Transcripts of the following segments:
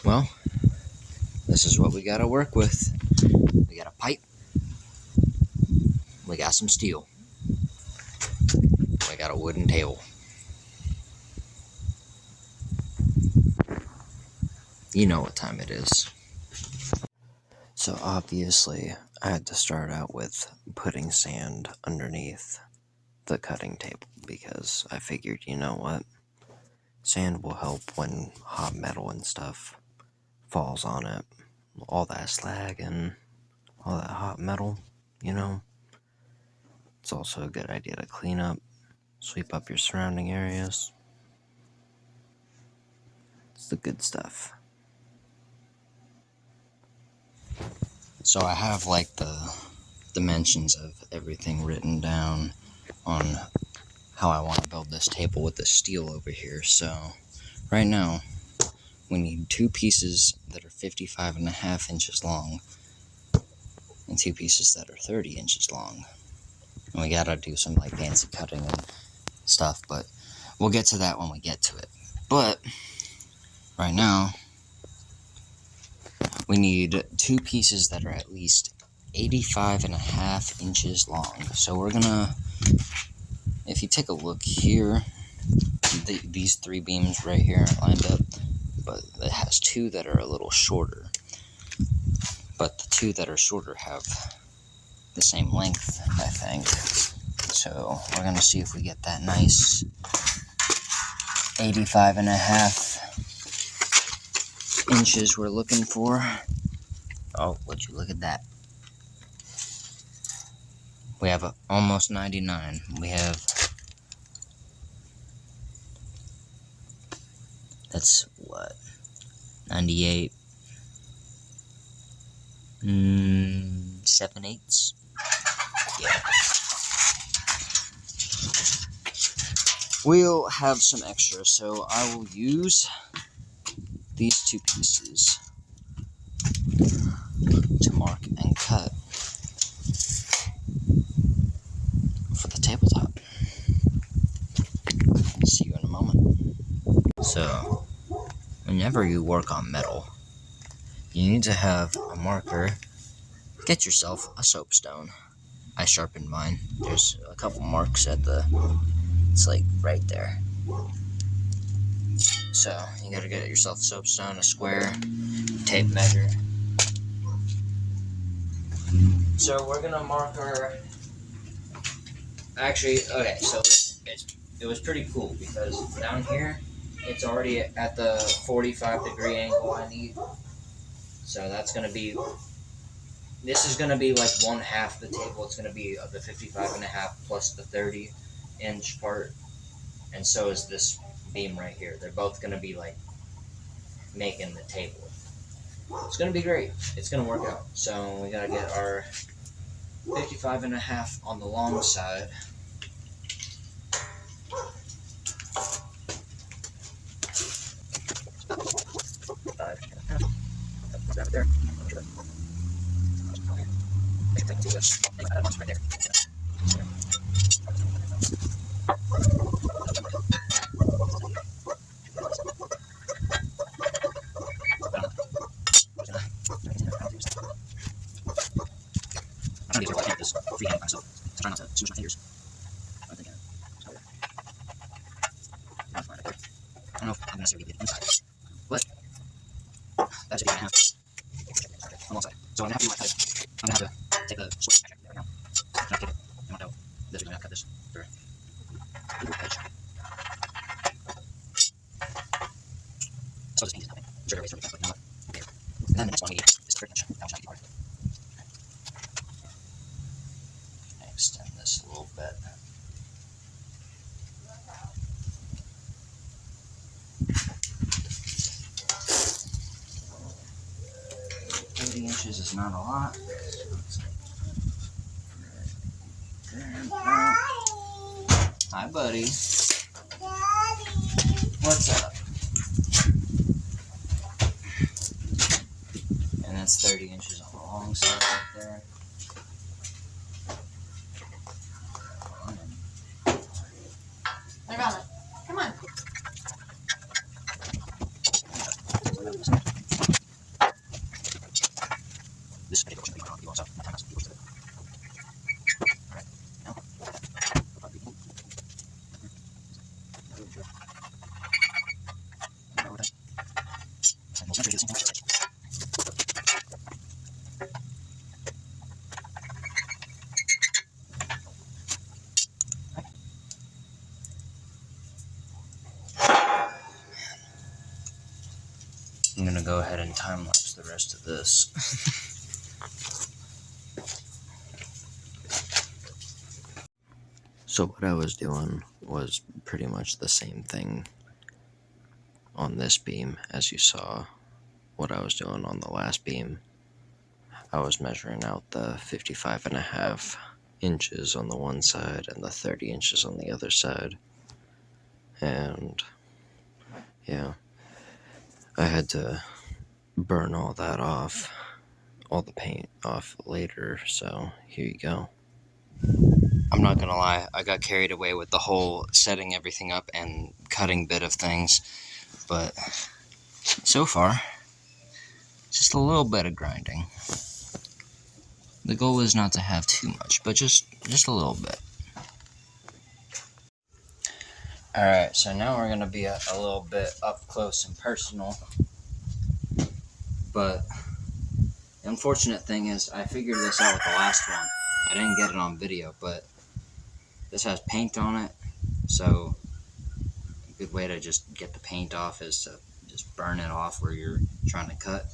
Well, this is what we gotta work with. We got a pipe, we got some steel, we got a wooden table. You know what time it is. So obviously, I had to start out with putting sand underneath the cutting table because I figured, you know what? Sand will help when hot metal and stuff falls on it. All that slag and all that hot metal, you know. It's also a good idea to clean up, sweep up your surrounding areas. It's the good stuff. So I have like the dimensions of everything written down on how I want to build this table with the steel over here. So right now we need two pieces that are 55.5 inches long and two pieces that are 30 inches long. And we gotta do some like fancy cutting and stuff, but we'll get to that when we get to it. But right now we need two pieces that are at least 85.5 inches long. So we're gonna, if you take a look here, these three beams right here are lined up, but it has two that are a little shorter. But the two that are shorter have the same length, I think. So we're gonna see if we get that nice 85.5 inches we're looking for. Oh, would you look at that? We have almost 99. We have, that's what, 98, 7/8. Yeah. We'll have some extra, so I will use these two pieces to mark and cut for the tabletop. See you in a moment. So, whenever you work on metal, you need to have a marker. Get yourself a soapstone. I sharpened mine. There's a couple marks at it's like right there. So, you gotta get yourself a soapstone, a square, tape measure. So, we're gonna mark our. Actually, okay, so it was pretty cool because down here, it's already at the 45-degree angle I need. So, that's gonna be. This is gonna be like one half the table. It's gonna be the 55.5 plus the 30-inch part. And so is this beam right here. They're both gonna be like making the table. It's gonna be great. It's gonna work out. So we gotta get our 55.5 on the long side. Grab it there. Right there. I'm trying to be careful. I can't just freehand by myself. So try not to smoosh my fingers. I think that's fine right there. I don't know if I'm going to necessarily get it inside, but that's a 8.5 on one side. So I'm going to have to do my cut. I'm going to have to take the switch back right now. I'm going to take it and mark out this. We're going to cut this for a little edge. So this piece is nothing. I'm sure everybody's really fast, but you know what? There. And then the next one we need is the 30 inch. That was not part. Extend this a little bit. Inches is not a lot. Hi, buddy. What's up? And that's 30 inches on the long side right there. Nirvana, come on. I'm gonna go ahead and time lapse the rest of this. So what I was doing was pretty much the same thing on this beam as you saw what I was doing on the last beam. I was measuring out the 55.5 inches on the one side and the 30 inches on the other side. And yeah, I had to burn all that off, all the paint off later, so here you go. I'm not gonna lie, I got carried away with the whole setting everything up and cutting bit of things, but so far, just a little bit of grinding. The goal is not to have too much, but just a little bit. Alright, so now we're gonna be a little bit up close and personal, but the unfortunate thing is I figured this out with the last one. I didn't get it on video, but this has paint on it, so a good way to just get the paint off is to just burn it off where you're trying to cut.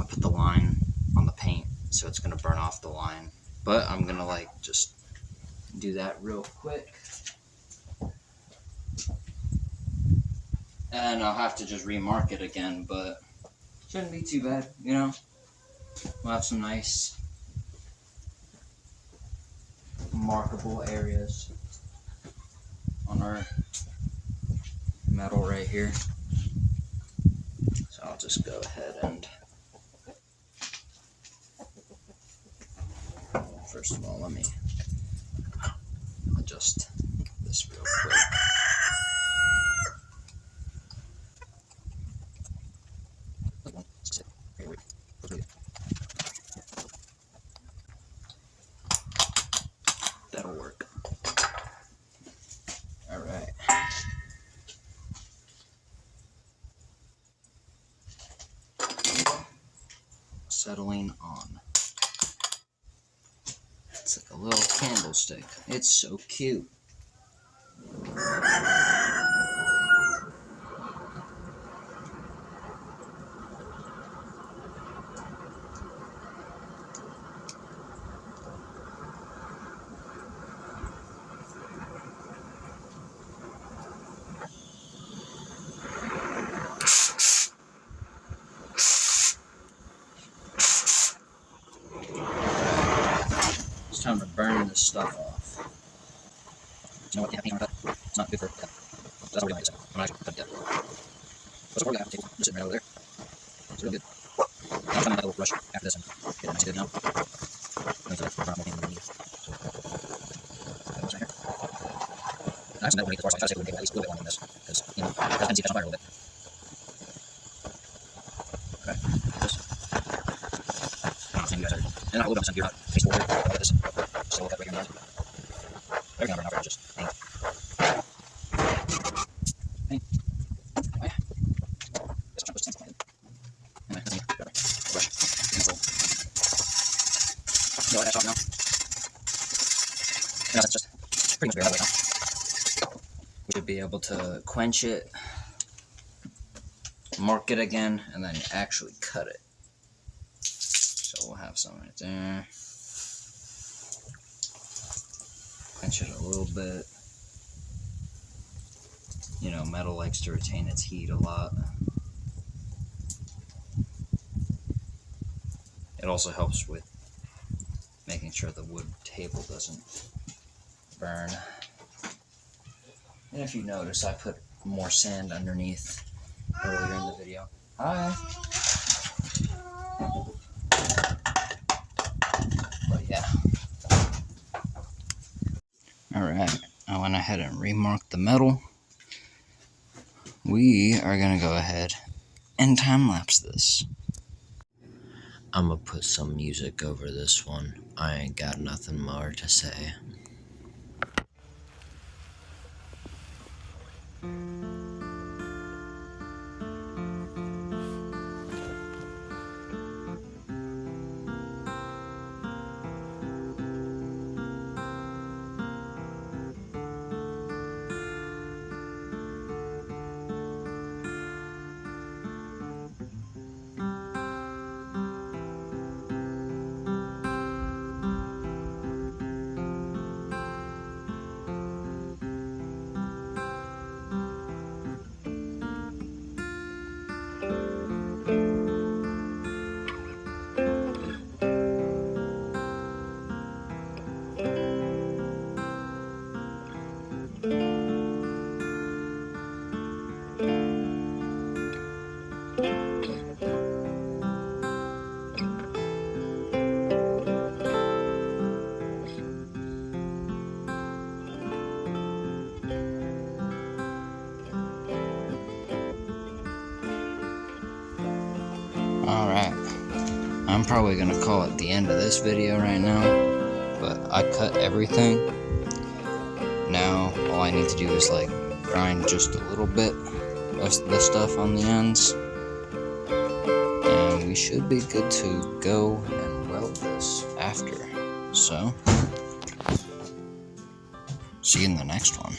I put the line on the paint, so it's gonna burn off the line, but I'm gonna just do that real quick. And I'll have to just remark it again, but shouldn't be too bad, you know? We'll have some nice markable areas on our metal right here. So I'll just go ahead and first of all, let me adjust this real quick. That'll work. Alright. Settling on. It's like a little candlestick. It's so cute. It's time to burn this stuff off. You know what? Yeah, paint on cut. It's not good for cut. That's not really like it. I'm not actually cut it yet. What's the word? I have a table just sitting right over there. It's real good. I'm trying to have a little brush after this and get it nice good now. I'm going to put more paint underneath. So, that goes right here. I actually never made it before, so I try to stay at least a little bit longer than this. Because, you know, it has a tendency to catch on fire a little bit. Okay. This. I don't know if you guys are. And then I'll hold on some gear out. Face forward. I'll let this slow cut right here and down. Everything I'll burn off just paint. Paint. Oh yeah. This one puts the pencil in. Anyway, that's me. Whatever. Brush. Pencil. You know what? That's off now. And now that's just pretty much bare that way now. We should be able to quench it, mark it again, and then actually cut it. So we'll have some right there. Quench it a little bit. You know, metal likes to retain its heat a lot. It also helps with making sure the wood table doesn't burn. And if you notice, I put more sand underneath earlier in the video. Hi! But yeah. Alright, I went ahead and remarked the metal. We are going to go ahead and time-lapse this. I'm going to put some music over this one. I ain't got nothing more to say. I'm probably going to call it the end of this video right now, but I cut everything. Now all I need to do is like grind just a little bit of the stuff on the ends, and we should be good to go and weld this after. So, see you in the next one.